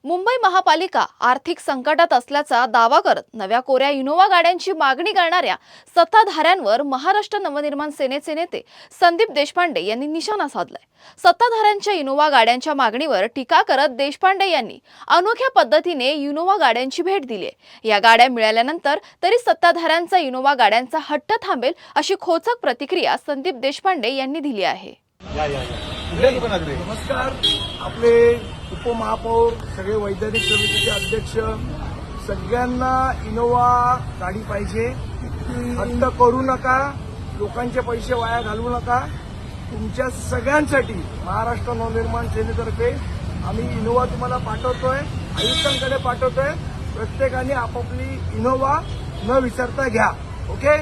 मुंबई महापालिका आर्थिक संकटात असल्याचा दावा करत नव्या कोऱ्या इनोव्हा गाड्यांची मागणी करणाऱ्या सत्ताधाऱ्यांवर महाराष्ट्र नवनिर्माण सेनेचे नेते संदीप देशपांडे यांनी निशाणा साधलाय। सत्ताधाऱ्यांच्या इनोव्हा गाड्यांच्या मागणीवर टीका करत देशपांडे यांनी अनोख्या पद्धतीने इनोव्हा गाड्यांची भेट दिली आहे। या गाड्या मिळाल्यानंतर तरी सत्ताधाऱ्यांचा इनोव्हा गाड्यांचा हट्ट थांबेल अशी खोचक प्रतिक्रिया संदीप देशपांडे यांनी दिली आहे। नमस्कार। आपले उपमहापौर, सगळे वैधानिक समितीचे अध्यक्ष, सगळ्यांना इनोव्हा गाडी पाहिजे। हट्ट करू नका, लोकांचे पैसे वाया घालवू नका। तुमच्या सगळ्यांसाठी महाराष्ट्र नवनिर्माण सेनेतर्फे आम्ही इनोव्हा तुम्हाला पाठवतोय, आयुक्तांकडे पाठवतोय। प्रत्येकाने आपापली इनोव्हा न विसरता घ्या। ओके,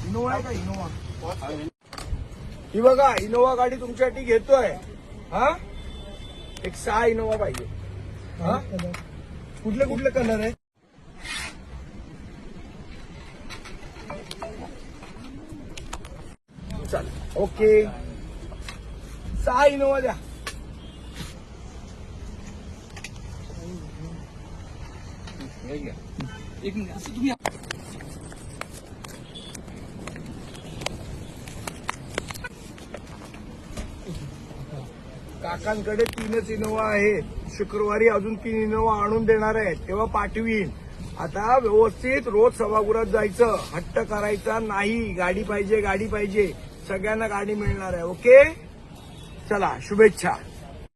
इनोव्हा आहे का? इनोव्हा ही बघा, इनोव्हा गाडी तुमच्यासाठी घेतोय। हा, एक 6 इनोव्हा पाहिजे। हा, कुठले कुठले कलर आहे? चल, ओके, 6 इनोव्हा द्या। एक मिनिट, असं तुम्ही काकांकडे 3च इनोव्हा आहेत। शुक्रवारी अजून 3 इनोव्हा आणून देणार आहेत, तेव्हा पाठवीन। आता व्यवस्थित रोज सभागृहात जायचं, हट्ट करायचा नाही। गाडी पाहिजे, गाडी पाहिजे, सगळ्यांना गाडी मिळणार आहे। ओके, चला, शुभेच्छा।